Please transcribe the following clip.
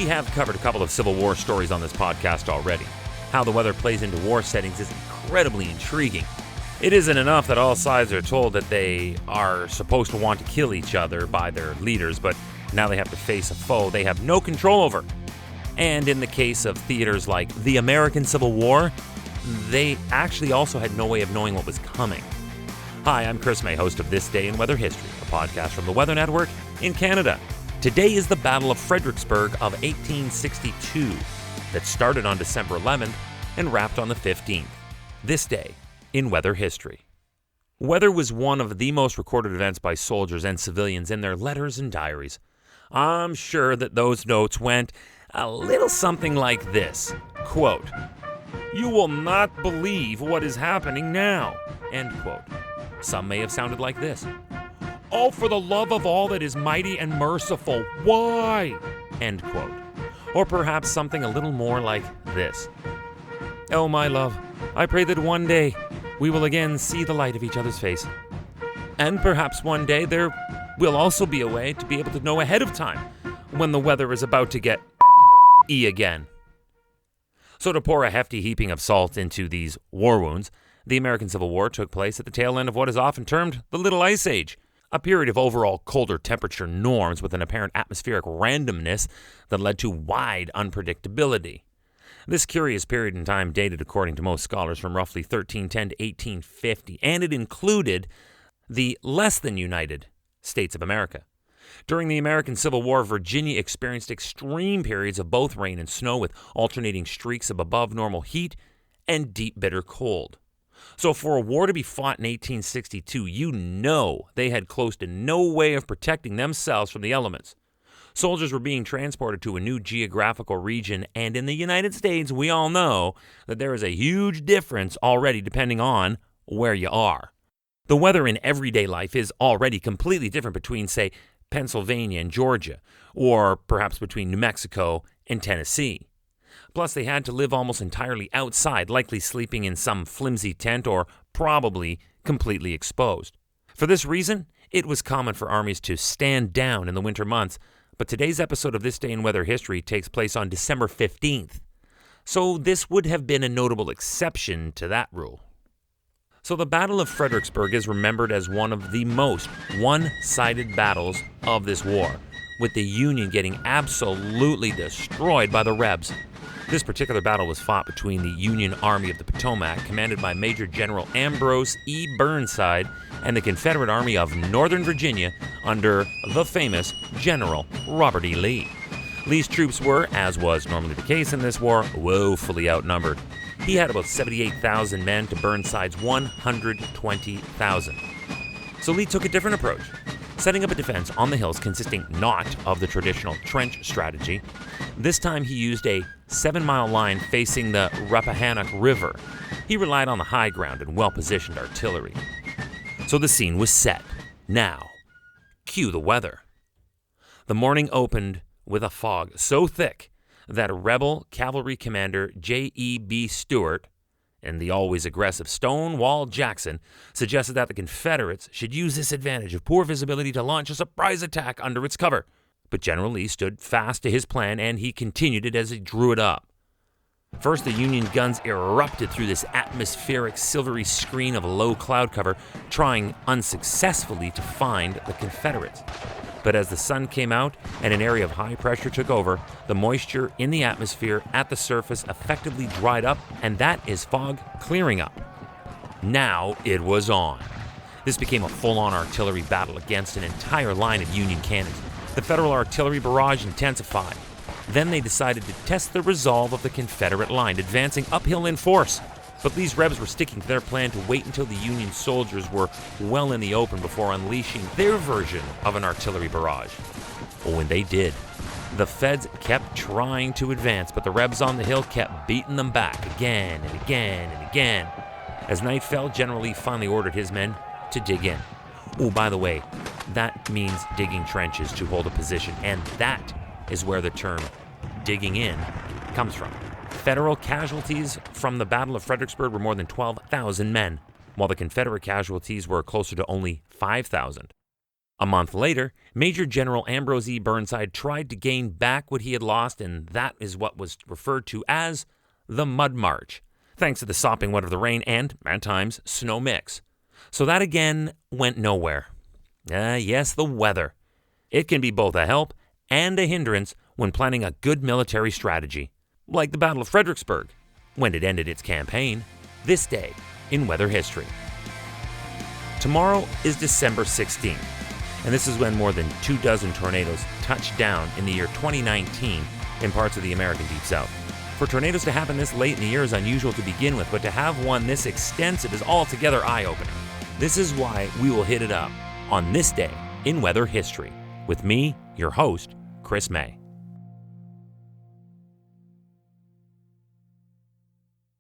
We have covered a couple of Civil War stories on this podcast already. How the weather plays into war settings is incredibly intriguing. It isn't enough that all sides are told that they are supposed to want to kill each other by their leaders, but now they have to face a foe they have no control over. And in the case of theaters like the American Civil War, they actually also had no way of knowing what was coming. Hi, I'm Chris May, host of This Day in Weather History, a podcast from the Weather Network in Canada. Today is the Battle of Fredericksburg of 1862 that started on December 11th and wrapped on the 15th. This day in weather history. Weather was one of the most recorded events by soldiers and civilians in their letters and diaries. I'm sure that those notes went a little something like this, quote, "You will not believe what is happening now," end quote. Some may have sounded like this, "Oh, for the love of all that is mighty and merciful, why?" end quote. Or perhaps something a little more like this, "Oh, my love, I pray that one day we will again see the light of each other's face. And perhaps one day there will also be a way to be able to know ahead of time when the weather is about to get again." So to pour a hefty heaping of salt into these war wounds, the American Civil War took place at the tail end of what is often termed the Little Ice Age, a period of overall colder temperature norms with an apparent atmospheric randomness that led to wide unpredictability. This curious period in time dated, according to most scholars, from roughly 1310 to 1850, and it included the less than united states of America. During the American Civil War, Virginia experienced extreme periods of both rain and snow with alternating streaks of above normal heat and deep, bitter cold. So for a war to be fought in 1862, you know they had close to no way of protecting themselves from the elements. Soldiers were being transported to a new geographical region, and in the United States, we all know that there is a huge difference already depending on where you are. The weather in everyday life is already completely different between, say, Pennsylvania and Georgia, or perhaps between New Mexico and Tennessee. Plus, they had to live almost entirely outside, likely sleeping in some flimsy tent or probably completely exposed. For this reason, it was common for armies to stand down in the winter months, but today's episode of This Day in Weather History takes place on December 15th. So this would have been a notable exception to that rule. So the Battle of Fredericksburg is remembered as one of the most one-sided battles of this war, with the Union getting absolutely destroyed by the Rebs. This particular battle was fought between the Union Army of the Potomac, commanded by Major General Ambrose E. Burnside, and the Confederate Army of Northern Virginia under the famous General Robert E. Lee. Lee's troops were, as was normally the case in this war, woefully outnumbered. He had about 78,000 men to Burnside's 120,000. So Lee took a different approach, setting up a defense on the hills consisting not of the traditional trench strategy. This time he used a 7-mile line facing the Rappahannock River. He relied on the high ground and well-positioned artillery. So the scene was set. Now, cue the weather. The morning opened with a fog so thick that rebel cavalry commander J.E.B. Stuart and the always aggressive Stonewall Jackson suggested that the Confederates should use this advantage of poor visibility to launch a surprise attack under its cover. But General Lee stood fast to his plan, and he continued it as he drew it up. First, the Union guns erupted through this atmospheric silvery screen of low cloud cover, trying unsuccessfully to find the Confederates. But as the sun came out and an area of high pressure took over, the moisture in the atmosphere at the surface effectively dried up, and that is fog clearing up. Now it was on. This became a full-on artillery battle against an entire line of Union cannons. The Federal artillery barrage intensified. Then they decided to test the resolve of the Confederate line, advancing uphill in force. But these Rebs were sticking to their plan to wait until the Union soldiers were well in the open before unleashing their version of an artillery barrage. Well, when they did, the Feds kept trying to advance, but the Rebs on the hill kept beating them back again and again and again. As night fell, General Lee finally ordered his men to dig in. Oh, by the way, that means digging trenches to hold a position, and that is where the term digging in comes from. Federal casualties from the Battle of Fredericksburg were more than 12,000 men, while the Confederate casualties were closer to only 5,000. A month later, Major General Ambrose E. Burnside tried to gain back what he had lost, and that is what was referred to as the Mud March, thanks to the sopping wet of the rain and, at times, snow mix. So that again went nowhere. Yes, the weather. It can be both a help and a hindrance when planning a good military strategy, like the Battle of Fredericksburg, when it ended its campaign, this day in weather history. Tomorrow is December 16th, and this is when more than 24 tornadoes touched down in the year 2019 in parts of the American Deep South. For tornadoes to happen this late in the year is unusual to begin with, but to have one this extensive is altogether eye-opening. This is why we will hit it up on this day in weather history with me, your host, Chris May.